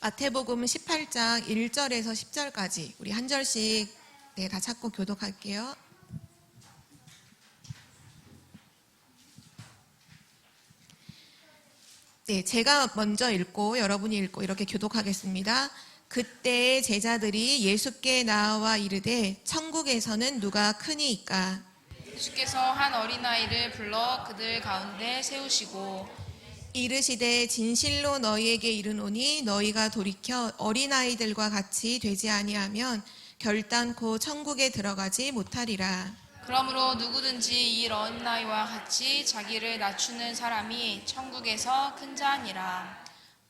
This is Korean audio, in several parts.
마태복음 18장 1절에서 10절까지 우리 한 절씩 다 찾고 교독할게요. 제가 먼저 읽고 여러분이 읽고 이렇게 교독하겠습니다. 그때 제자들이 예수께 나와 이르되 천국에서는 누가 크니이까? 예수께서 한 어린아이를 불러 그들 가운데 세우시고 이르시되 진실로 너희에게 이르노니 너희가 돌이켜 어린아이들과 같이 되지 아니하면 결단코 천국에 들어가지 못하리라. 그러므로 누구든지 이 어린아이와 같이 자기를 낮추는 사람이 천국에서 큰 자니라.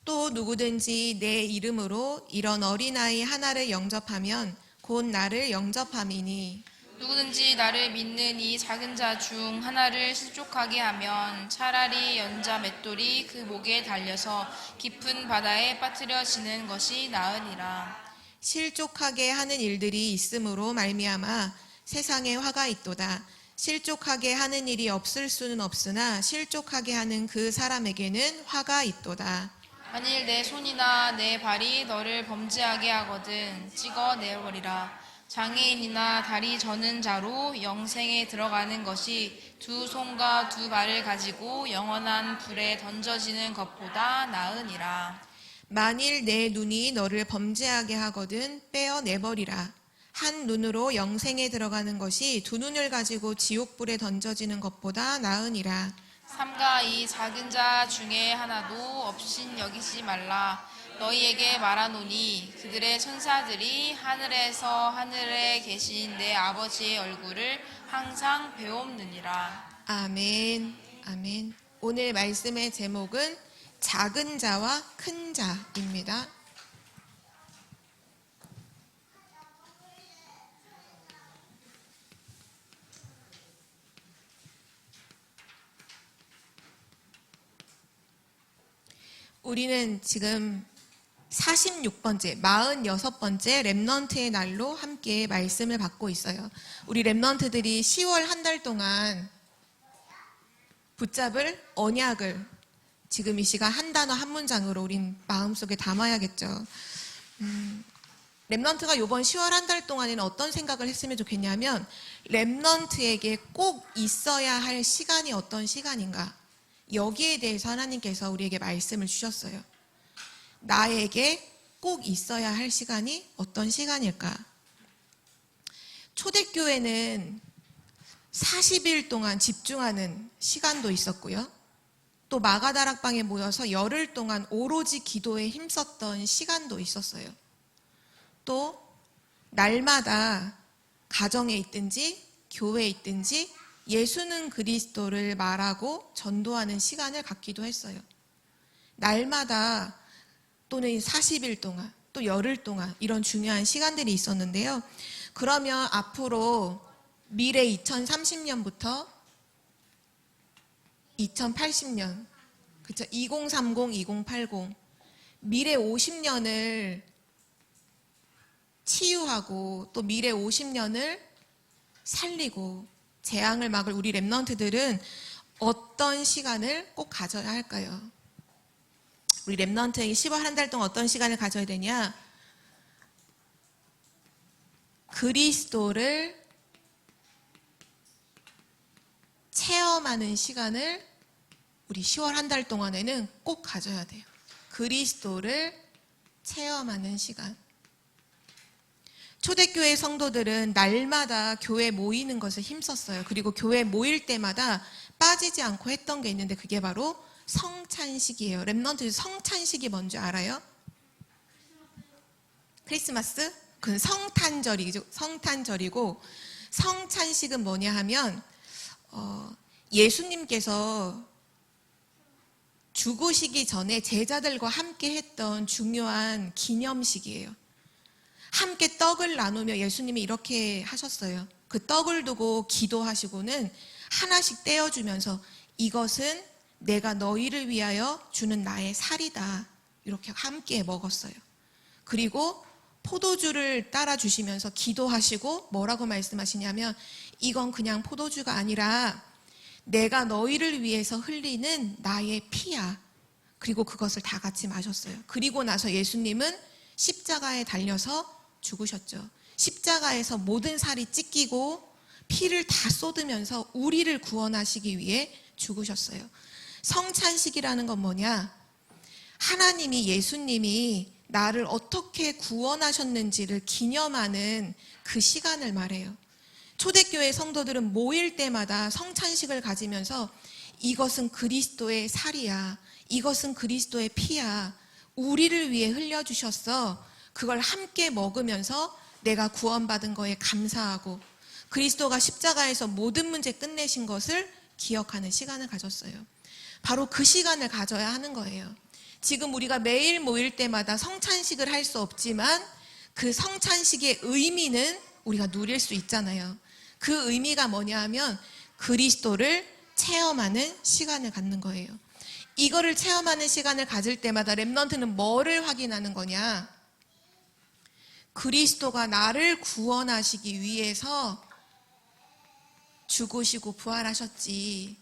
또 누구든지 내 이름으로 이런 어린아이 하나를 영접하면 곧 나를 영접함이니 누구든지 나를 믿는 이 작은 자 중 하나를 실족하게 하면 차라리 연자 맷돌이 그 목에 달려서 깊은 바다에 빠뜨려지는 것이 나으니라. 실족하게 하는 일들이 있음으로 말미암아 세상에 화가 있도다. 실족하게 하는 일이 없을 수는 없으나 실족하게 하는 그 사람에게는 화가 있도다. 만일 내 손이나 내 발이 너를 범죄하게 하거든 찍어내버리라. 장애인이나 다리 저는 자로 영생에 들어가는 것이 두 손과 두 발을 가지고 영원한 불에 던져지는 것보다 나으니라. 만일 내 눈이 너를 범죄하게 하거든 떼어내버리라. 한 눈으로 영생에 들어가는 것이 두 눈을 가지고 지옥불에 던져지는 것보다 나으니라. 삼가 이 작은 자 중에 하나도 없인 여기지 말라. 너희에게 말하노니 그들의 천사들이 하늘에서 하늘에 계신 내 아버지의 얼굴을 항상 배옵느니라. 아멘. 아멘. 오늘 말씀의 제목은 작은 자와 큰 자입니다. 우리는 지금 46번째, 46번째 렘넌트의 날로 함께 말씀을 받고 있어요. 우리 렘넌트들이 10월 한 달 동안 붙잡을 언약을 지금 이 시간 한 단어 한 문장으로 우린 마음속에 담아야겠죠. 렘넌트가 이번 10월 한 달 동안에는 어떤 생각을 했으면 좋겠냐면 렘넌트에게 꼭 있어야 할 시간이 어떤 시간인가? 여기에 대해서 하나님께서 우리에게 말씀을 주셨어요. 나에게 꼭 있어야 할 시간이 어떤 시간일까? 초대교회는 40일 동안 집중하는 시간도 있었고요. 또 마가다락방에 모여서 열흘 동안 오로지 기도에 힘썼던 시간도 있었어요. 또 날마다 가정에 있든지 교회에 있든지 예수는 그리스도를 말하고 전도하는 시간을 갖기도 했어요. 날마다 또는 40일 동안 또 열흘 동안 이런 중요한 시간들이 있었는데요. 그러면 앞으로 미래 2030년부터 2080년, 그쵸? 2030, 2080 미래 50년을 치유하고 또 미래 50년을 살리고 재앙을 막을 우리 렘넌트들은 어떤 시간을 꼭 가져야 할까요? 우리 렘넌트에게 10월 한 달 동안 어떤 시간을 가져야 되냐? 그리스도를 체험하는 시간을 우리 10월 한 달 동안에는 꼭 가져야 돼요. 그리스도를 체험하는 시간. 초대교회 성도들은 날마다 교회 모이는 것을 힘썼어요. 그리고 교회 모일 때마다 빠지지 않고 했던 게 있는데 그게 바로 성찬식이에요. 렘넌트 성찬식이 뭔지 알아요? 크리스마스? 그건 성탄절이고 성찬식은 뭐냐 하면 예수님께서 죽으시기 전에 제자들과 함께 했던 중요한 기념식이에요. 함께 떡을 나누며 예수님이 이렇게 하셨어요. 그 떡을 두고 기도하시고는 하나씩 떼어주면서 이것은 내가 너희를 위하여 주는 나의 살이다. 이렇게 함께 먹었어요. 그리고 포도주를 따라 주시면서 기도하시고 뭐라고 말씀하시냐면 이건 그냥 포도주가 아니라 내가 너희를 위해서 흘리는 나의 피야. 그리고 그것을 다 같이 마셨어요. 그리고 나서 예수님은 십자가에 달려서 죽으셨죠. 십자가에서 모든 살이 찢기고 피를 다 쏟으면서 우리를 구원하시기 위해 죽으셨어요. 성찬식이라는 건 뭐냐? 하나님이, 예수님이 나를 어떻게 구원하셨는지를 기념하는 그 시간을 말해요. 초대교회 성도들은 모일 때마다 성찬식을 가지면서 이것은 그리스도의 살이야, 이것은 그리스도의 피야, 우리를 위해 흘려주셨어. 그걸 함께 먹으면서 내가 구원받은 거에 감사하고 그리스도가 십자가에서 모든 문제 끝내신 것을 기억하는 시간을 가졌어요. 바로 그 시간을 가져야 하는 거예요. 지금 우리가 매일 모일 때마다 성찬식을 할 수 없지만 그 성찬식의 의미는 우리가 누릴 수 있잖아요. 그 의미가 뭐냐 하면 그리스도를 체험하는 시간을 갖는 거예요. 이거를 체험하는 시간을 가질 때마다 렘넌트는 뭐를 확인하는 거냐? 그리스도가 나를 구원하시기 위해서 죽으시고 부활하셨지,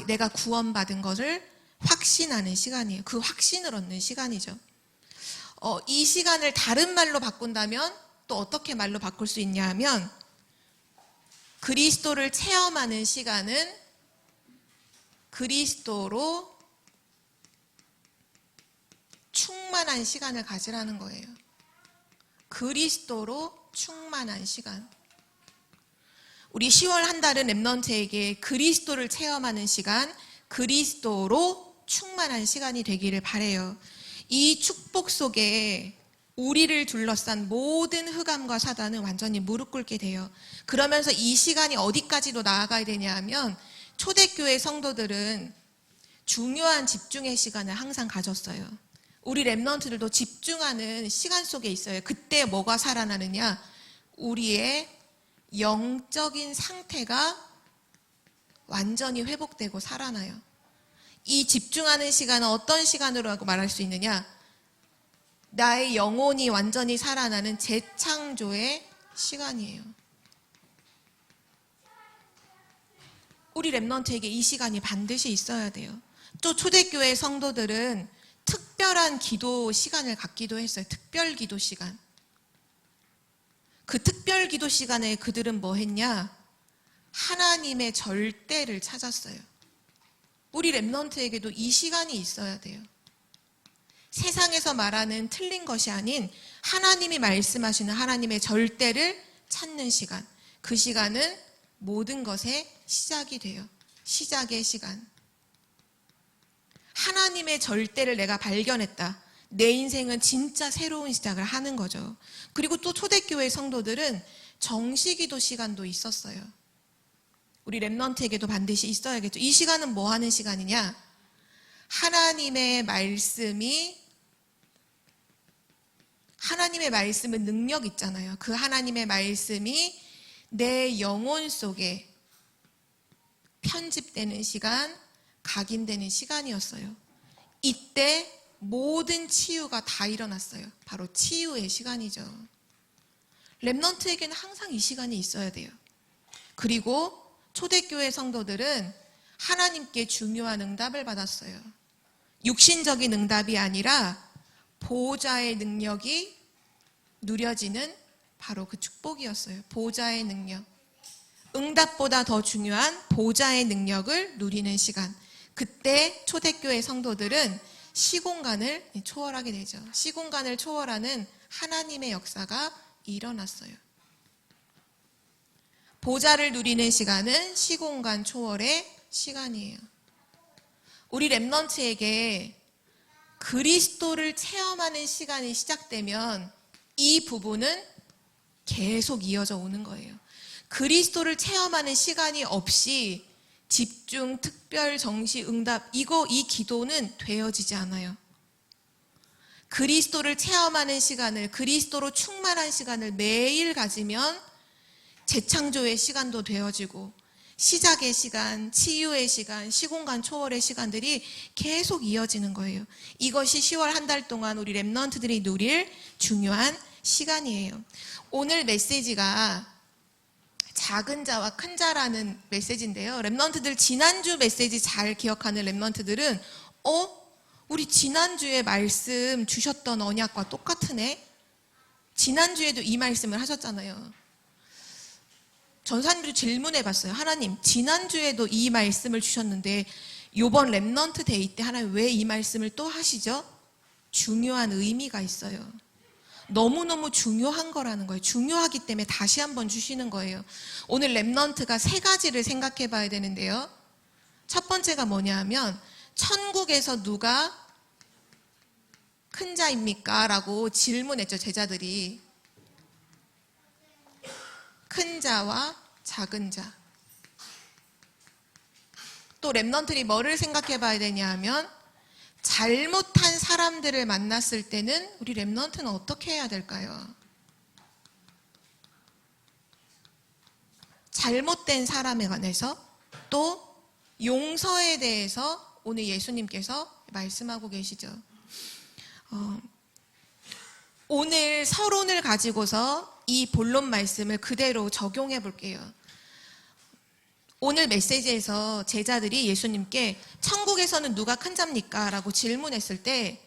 내가 구원받은 것을 확신하는 시간이에요. 그 확신을 얻는 시간이죠. 이 시간을 다른 말로 바꾼다면 또 어떻게 말로 바꿀 수 있냐 하면 그리스도를 체험하는 시간은 그리스도로 충만한 시간을 가지라는 거예요. 그리스도로 충만한 시간. 우리 10월 한 달은 렘넌트에게 그리스도를 체험하는 시간, 그리스도로 충만한 시간이 되기를 바라요. 이 축복 속에 우리를 둘러싼 모든 흑암과 사단은 완전히 무릎 꿇게 돼요. 그러면서 이 시간이 어디까지도 나아가야 되냐 하면 초대교회 성도들은 중요한 집중의 시간을 항상 가졌어요. 우리 렘넌트들도 집중하는 시간 속에 있어요. 그때 뭐가 살아나느냐? 우리의 영적인 상태가 완전히 회복되고 살아나요. 이 집중하는 시간은 어떤 시간으로 말할 수 있느냐? 나의 영혼이 완전히 살아나는 재창조의 시간이에요. 우리 렘넌트에게 이 시간이 반드시 있어야 돼요. 또 초대교회 성도들은 특별한 기도 시간을 갖기도 했어요. 특별 기도 시간. 그 특별 기도 시간에 그들은 뭐 했냐? 하나님의 절대를 찾았어요. 우리 렘넌트에게도 이 시간이 있어야 돼요. 세상에서 말하는 틀린 것이 아닌 하나님이 말씀하시는 하나님의 절대를 찾는 시간. 그 시간은 모든 것의 시작이 돼요. 시작의 시간. 하나님의 절대를 내가 발견했다. 내 인생은 진짜 새로운 시작을 하는 거죠. 그리고 또 초대교회 성도들은 정시기도 시간도 있었어요. 우리 렘넌트에게도 반드시 있어야겠죠. 이 시간은 뭐 하는 시간이냐? 하나님의 말씀은 능력 있잖아요. 그 하나님의 말씀이 내 영혼 속에 편집되는 시간, 각인되는 시간이었어요. 이때 모든 치유가 다 일어났어요. 바로 치유의 시간이죠. 렘넌트에게는 항상 이 시간이 있어야 돼요. 그리고 초대교회 성도들은 하나님께 중요한 응답을 받았어요. 육신적인 응답이 아니라 보호자의 능력이 누려지는 바로 그 축복이었어요. 보호자의 능력. 응답보다 더 중요한 보호자의 능력을 누리는 시간. 그때 초대교회 성도들은 시공간을 초월하게 되죠. 시공간을 초월하는 하나님의 역사가 일어났어요. 보좌를 누리는 시간은 시공간 초월의 시간이에요. 우리 렘넌트에게 그리스도를 체험하는 시간이 시작되면 이 부분은 계속 이어져 오는 거예요. 그리스도를 체험하는 시간이 없이 집중, 특별, 정시, 응답, 이 기도는 되어지지 않아요. 그리스도를 체험하는 시간을, 그리스도로 충만한 시간을 매일 가지면 재창조의 시간도 되어지고 시작의 시간, 치유의 시간, 시공간 초월의 시간들이 계속 이어지는 거예요. 이것이 10월 한 달 동안 우리 렘넌트들이 누릴 중요한 시간이에요. 오늘 메시지가 작은 자와 큰 자라는 메시지인데요. 렘넌트들 지난주 메시지 잘 기억하는 렘넌트들은 우리 지난주에 말씀 주셨던 언약과 똑같으네? 지난주에도 이 말씀을 하셨잖아요. 전사님도 질문해 봤어요. 하나님, 지난주에도 이 말씀을 주셨는데 요번 렘넌트 데이 때 하나님 왜 이 말씀을 또 하시죠? 중요한 의미가 있어요. 너무너무 중요한 거라는 거예요. 중요하기 때문에 다시 한번 주시는 거예요. 오늘 렘넌트가 3가지를 생각해 봐야 되는데요. 첫 번째가 뭐냐 하면 천국에서 누가 큰 자입니까? 라고 질문했죠, 제자들이. 큰 자와 작은 자. 또 렘넌트들이 뭐를 생각해 봐야 되냐 하면 잘못한 사람들을 만났을 때는 우리 렘넌트는 어떻게 해야 될까요? 잘못된 사람에 관해서 또 용서에 대해서 오늘 예수님께서 말씀하고 계시죠. 오늘 서론을 가지고서 이 본론 말씀을 그대로 적용해 볼게요. 오늘 메시지에서 제자들이 예수님께 천국에서는 누가 큰 자입니까? 라고 질문했을 때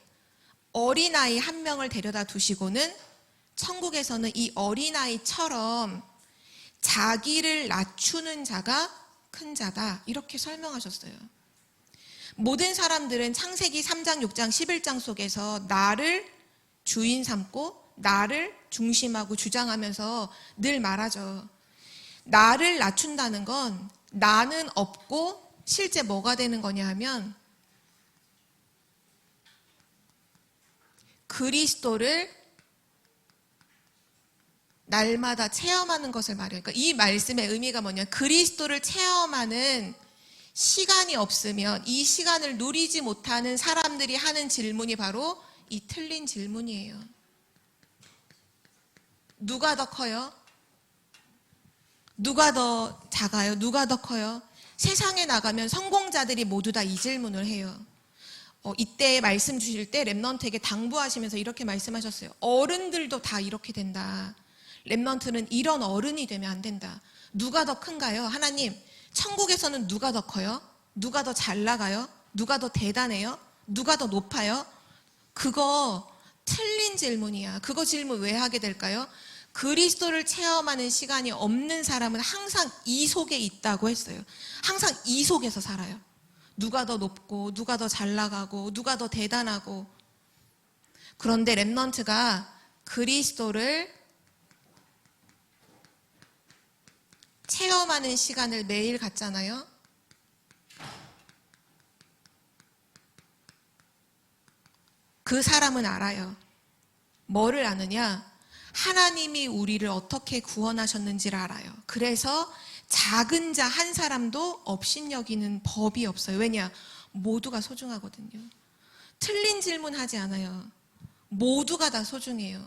어린아이 한 명을 데려다 두시고는 천국에서는 이 어린아이처럼 자기를 낮추는 자가 큰 자다. 이렇게 설명하셨어요. 모든 사람들은 창세기 3장, 6장, 11장 속에서 나를 주인 삼고 나를 중심하고 주장하면서 늘 말하죠. 나를 낮춘다는 건 나는 없고 실제 뭐가 되는 거냐 하면 그리스도를 날마다 체험하는 것을 말해요. 그러니까 이 말씀의 의미가 뭐냐, 그리스도를 체험하는 시간이 없으면 이 시간을 누리지 못하는 사람들이 하는 질문이 바로 이 틀린 질문이에요. 누가 더 커요? 누가 더 작아요? 누가 더 커요? 세상에 나가면 성공자들이 모두 다 이 질문을 해요. 이때 말씀 주실 때 렘넌트에게 당부하시면서 이렇게 말씀하셨어요. 어른들도 다 이렇게 된다. 렘넌트는 이런 어른이 되면 안 된다. 누가 더 큰가요? 하나님, 천국에서는 누가 더 커요? 누가 더 잘 나가요? 누가 더 대단해요? 누가 더 높아요? 그거 틀린 질문이야. 그거 질문 왜 하게 될까요? 그리스도를 체험하는 시간이 없는 사람은 항상 이 속에 있다고 했어요. 항상 이 속에서 살아요. 누가 더 높고 누가 더 잘 나가고 누가 더 대단하고. 그런데 렘넌트가 그리스도를 체험하는 시간을 매일 갖잖아요. 그 사람은 알아요. 뭐를 아느냐? 하나님이 우리를 어떻게 구원하셨는지를 알아요. 그래서 작은 자 한 사람도 업신여기는 법이 없어요. 왜냐? 모두가 소중하거든요. 틀린 질문 하지 않아요. 모두가 다 소중해요.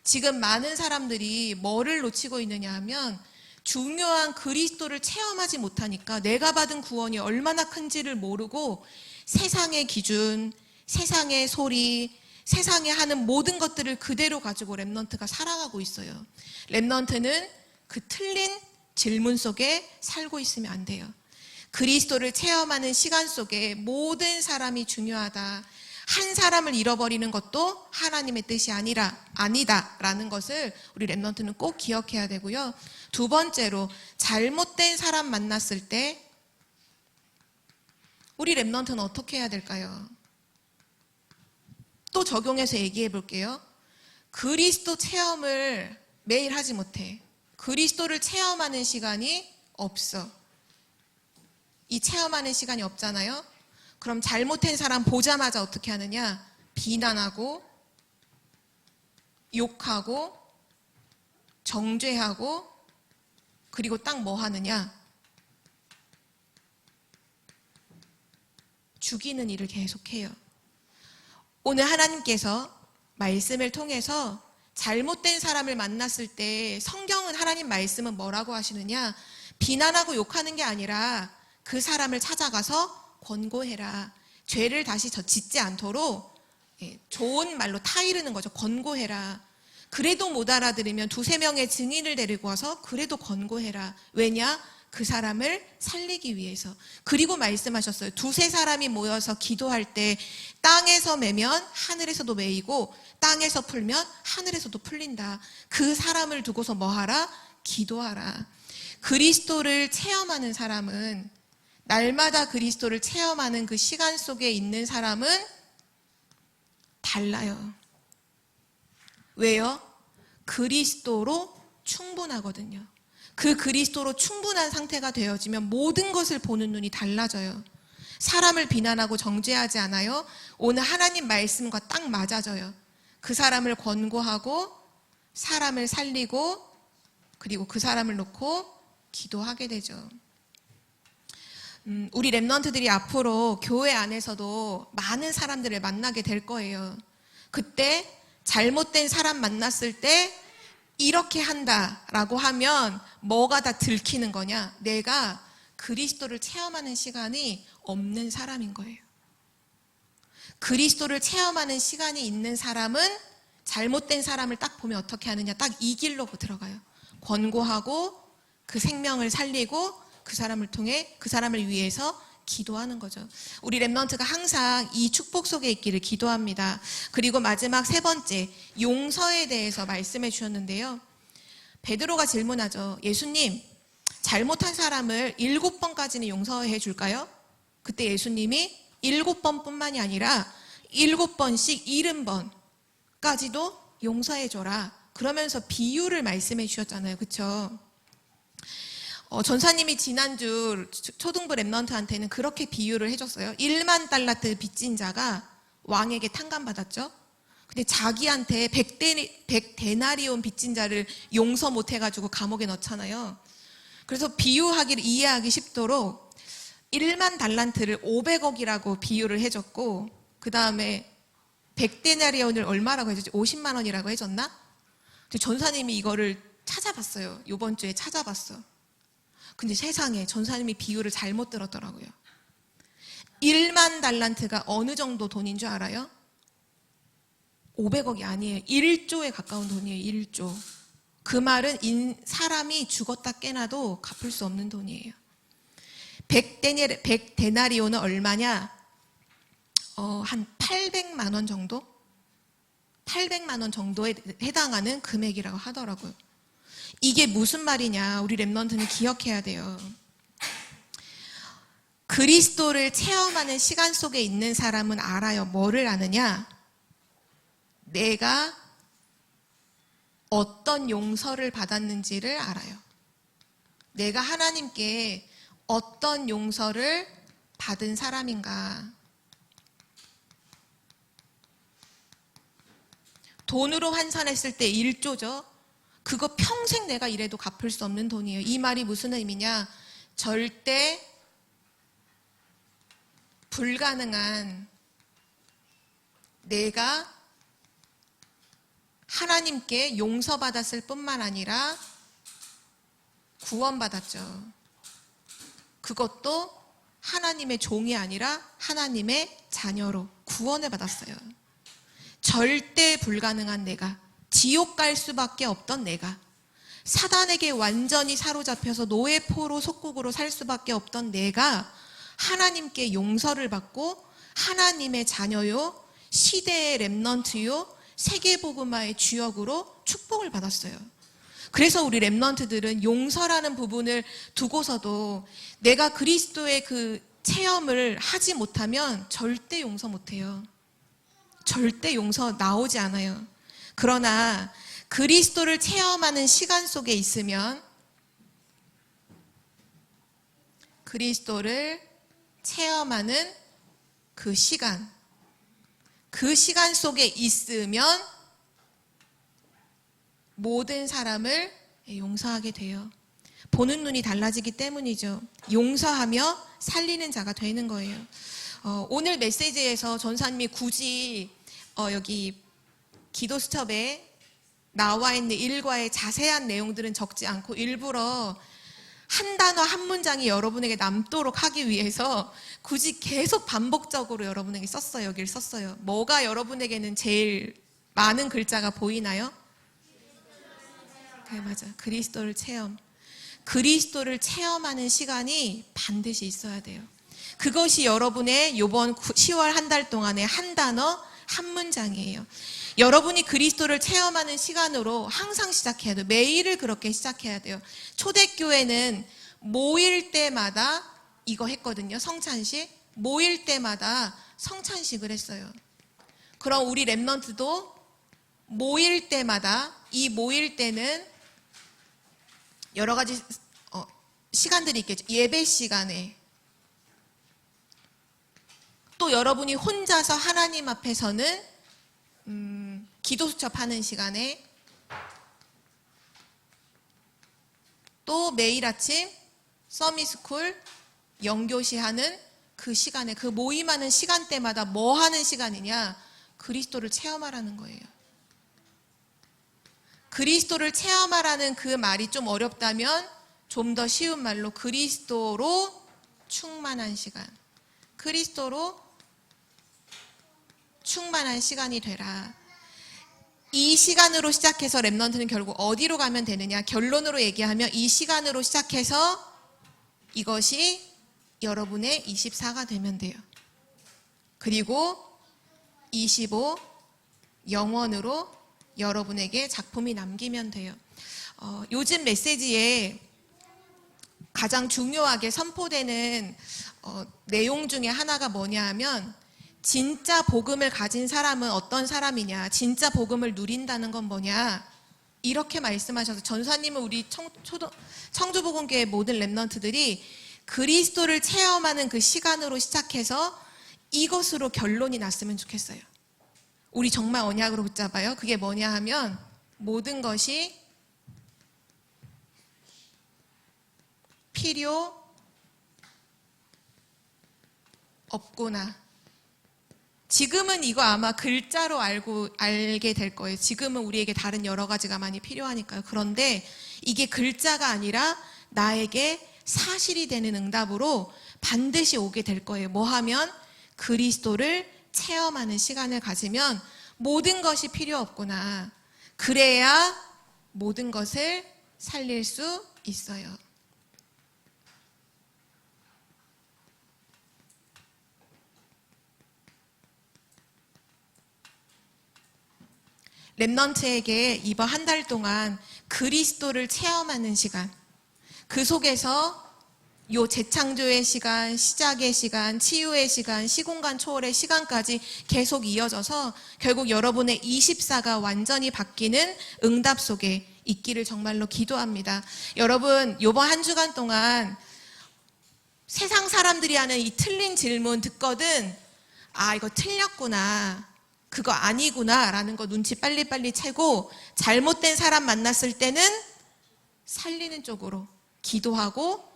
지금 많은 사람들이 뭐를 놓치고 있느냐 하면 중요한 그리스도를 체험하지 못하니까 내가 받은 구원이 얼마나 큰지를 모르고 세상의 기준, 세상의 소리, 세상에 하는 모든 것들을 그대로 가지고 렘넌트가 살아가고 있어요. 렘넌트는 그 틀린 질문 속에 살고 있으면 안 돼요. 그리스도를 체험하는 시간 속에 모든 사람이 중요하다. 한 사람을 잃어버리는 것도 하나님의 뜻이 아니다라는 것을 우리 렘넌트는 꼭 기억해야 되고요. 두 번째로 잘못된 사람 만났을 때 우리 렘넌트는 어떻게 해야 될까요? 또 적용해서 얘기해 볼게요. 그리스도 체험을 매일 하지 못해. 그리스도를 체험하는 시간이 없어. 이 체험하는 시간이 없잖아요. 그럼 잘못된 사람 보자마자 어떻게 하느냐? 비난하고 욕하고 정죄하고 그리고 딱 뭐 하느냐? 죽이는 일을 계속해요. 오늘 하나님께서 말씀을 통해서 잘못된 사람을 만났을 때 성경은 하나님 말씀은 뭐라고 하시느냐? 비난하고 욕하는 게 아니라 그 사람을 찾아가서 권고해라. 죄를 다시 짓지 않도록 좋은 말로 타이르는 거죠. 권고해라. 그래도 못 알아들으면 2-3명의 증인을 데리고 와서 그래도 권고해라. 왜냐? 그 사람을 살리기 위해서. 그리고 말씀하셨어요. 두세 사람이 모여서 기도할 때 땅에서 매면 하늘에서도 매이고 땅에서 풀면 하늘에서도 풀린다. 그 사람을 두고서 뭐하라? 기도하라. 그리스도를 체험하는 사람은, 날마다 그리스도를 체험하는 그 시간 속에 있는 사람은 달라요. 왜요? 그리스도로 충분하거든요. 그 그리스도로 충분한 상태가 되어지면 모든 것을 보는 눈이 달라져요. 사람을 비난하고 정죄하지 않아요. 오늘 하나님 말씀과 딱 맞아져요. 그 사람을 권고하고 사람을 살리고 그리고 그 사람을 놓고 기도하게 되죠. 우리 랩런트들이 앞으로 교회 안에서도 많은 사람들을 만나게 될 거예요. 그때 잘못된 사람 만났을 때 이렇게 한다라고 하면 뭐가 다 들키는 거냐? 내가 그리스도를 체험하는 시간이 없는 사람인 거예요. 그리스도를 체험하는 시간이 있는 사람은 잘못된 사람을 딱 보면 어떻게 하느냐? 딱 이 길로 들어가요. 권고하고 그 생명을 살리고 그 사람을 통해 그 사람을 위해서 기도하는 거죠. 우리 랩런트가 항상 이 축복 속에 있기를 기도합니다. 그리고 마지막 세 번째, 용서에 대해서 말씀해 주셨는데요. 베드로가 질문하죠. 예수님, 잘못한 사람을 7번까지는 용서해 줄까요? 그때 예수님이 7번뿐만이 아니라 7번씩 70번까지도 용서해 줘라. 그러면서 비유를 말씀해 주셨잖아요. 그렇죠? 전사님이 지난주 초등부 랩런트한테는 그렇게 비유를 해줬어요. 1만 달란트 빚진 자가 왕에게 탕감받았죠. 근데 자기한테 100데나리온 빚진 자를 용서 못해가지고 감옥에 넣잖아요. 그래서 비유하기를 이해하기 쉽도록 1만 달란트를 500억이라고 비유를 해줬고, 그 다음에 100데나리온을 얼마라고 해줬지? 50만 원이라고 해줬나? 근데 전사님이 이거를 찾아봤어요. 이번 주에 찾아봤어. 근데 세상에 전사님이 비유를 잘못 들었더라고요. 1만 달란트가 어느 정도 돈인 줄 알아요? 500억이 아니에요. 1조에 가까운 돈이에요. 1조. 그 말은 사람이 죽었다 깨나도 갚을 수 없는 돈이에요. 100데나리온은 얼마냐? 한 800만 원 정도? 800만 원 정도에 해당하는 금액이라고 하더라고요. 이게 무슨 말이냐? 우리 랩런트는 기억해야 돼요. 그리스도를 체험하는 시간 속에 있는 사람은 알아요. 뭐를 아느냐? 내가 어떤 용서를 받았는지를 알아요. 내가 하나님께 어떤 용서를 받은 사람인가? 돈으로 환산했을 때 1조죠. 그거 평생 내가 이래도 갚을 수 없는 돈이에요. 이 말이 무슨 의미냐? 절대 불가능한, 내가 하나님께 용서받았을 뿐만 아니라 구원받았죠. 그것도 하나님의 종이 아니라 하나님의 자녀로 구원을 받았어요. 절대 불가능한 내가, 지옥 갈 수밖에 없던 내가, 사단에게 완전히 사로잡혀서 노예포로 속국으로 살 수밖에 없던 내가 하나님께 용서를 받고 하나님의 자녀요, 시대의 랩런트요, 세계복음화의 주역으로 축복을 받았어요. 그래서 우리 랩런트들은 용서라는 부분을 두고서도 내가 그리스도의 그 체험을 하지 못하면 절대 용서 못해요. 절대 용서 나오지 않아요. 그러나 그리스도를 체험하는 시간 속에 있으면, 그리스도를 체험하는 그 시간 속에 있으면 모든 사람을 용서하게 돼요. 보는 눈이 달라지기 때문이죠. 용서하며 살리는 자가 되는 거예요. 오늘 메시지에서 전사님이 굳이 여기 기도 수첩에 나와 있는 일과의 자세한 내용들은 적지 않고 일부러 한 단어 한 문장이 여러분에게 남도록 하기 위해서 굳이 계속 반복적으로 여러분에게 썼어요. 여기를 썼어요. 뭐가 여러분에게는 제일 많은 글자가 보이나요? 네, 맞아. 그리스도를 체험. 그리스도를 체험하는 시간이 반드시 있어야 돼요. 그것이 여러분의 이번 10월 한 달 동안의 한 단어, 한 문장이에요. 여러분이 그리스도를 체험하는 시간으로 항상 시작해야 돼요. 매일을 그렇게 시작해야 돼요. 초대교회는 모일 때마다 이거 했거든요. 성찬식. 모일 때마다 성찬식을 했어요. 그럼 우리 렘넌트도 모일 때마다, 이 모일 때는 여러 가지 시간들이 있겠죠. 예배 시간에, 또 여러분이 혼자서 하나님 앞에서는 기도 수첩하는 시간에, 또 매일 아침 서밋스쿨 영교시 하는 그 시간에, 그 모임하는 시간대마다 뭐 하는 시간이냐? 그리스도를 체험하라는 거예요. 그리스도를 체험하라는 그 말이 좀 어렵다면 좀 더 쉬운 말로 그리스도로 충만한 시간, 그리스도로 충만한 시간이 되라. 이 시간으로 시작해서 렘넌트는 결국 어디로 가면 되느냐? 결론으로 얘기하면 이 시간으로 시작해서 이것이 여러분의 24가 되면 돼요. 그리고 25 영원으로 여러분에게 작품이 남기면 돼요. 요즘 메시지에 가장 중요하게 선포되는 내용 중에 하나가 뭐냐 하면, 진짜 복음을 가진 사람은 어떤 사람이냐, 진짜 복음을 누린다는 건 뭐냐, 이렇게 말씀하셔서 전사님은 우리 청주복음교회 모든 렘넌트들이 그리스도를 체험하는 그 시간으로 시작해서 이것으로 결론이 났으면 좋겠어요. 우리 정말 언약으로 붙잡아요. 그게 뭐냐 하면, 모든 것이 필요 없구나. 지금은 이거 아마 글자로 알게 될 거예요. 지금은 우리에게 다른 여러 가지가 많이 필요하니까요. 그런데 이게 글자가 아니라 나에게 사실이 되는 응답으로 반드시 오게 될 거예요. 뭐 하면? 그리스도를 체험하는 시간을 가지면 모든 것이 필요 없구나. 그래야 모든 것을 살릴 수 있어요. 렘넌트에게 이번 한 달 동안 그리스도를 체험하는 시간, 그 속에서 요 재창조의 시간, 시작의 시간, 치유의 시간, 시공간 초월의 시간까지 계속 이어져서 결국 여러분의 24가 완전히 바뀌는 응답 속에 있기를 정말로 기도합니다. 여러분, 요번 한 주간 동안 세상 사람들이 하는 이 틀린 질문 듣거든, 아, 이거 틀렸구나, 그거 아니구나 라는 거 눈치 빨리빨리 채고, 잘못된 사람 만났을 때는 살리는 쪽으로 기도하고,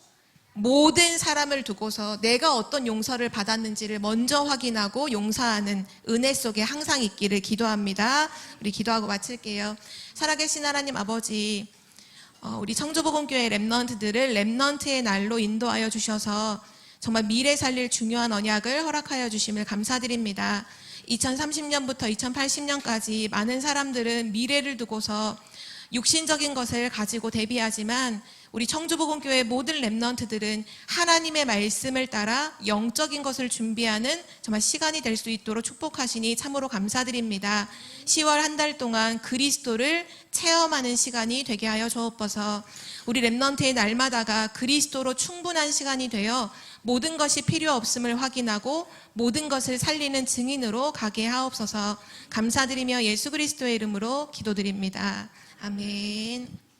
모든 사람을 두고서 내가 어떤 용서를 받았는지를 먼저 확인하고 용서하는 은혜 속에 항상 있기를 기도합니다. 우리 기도하고 마칠게요. 살아계신 하나님 아버지, 우리 청주복음교회 렘넌트들을 렘넌트의 날로 인도하여 주셔서 정말 미래 살릴 중요한 언약을 허락하여 주심을 감사드립니다. 2030년부터 2080년까지 많은 사람들은 미래를 두고서 육신적인 것을 가지고 대비하지만, 우리 청주복음교회 모든 렘넌트들은 하나님의 말씀을 따라 영적인 것을 준비하는 정말 시간이 될 수 있도록 축복하시니 참으로 감사드립니다. 10월 한 달 동안 그리스도를 체험하는 시간이 되게 하여 주옵소서. 우리 렘넌트의 날마다가 그리스도로 충분한 시간이 되어 모든 것이 필요 없음을 확인하고 모든 것을 살리는 증인으로 가게 하옵소서. 감사드리며 예수 그리스도의 이름으로 기도드립니다. 아멘.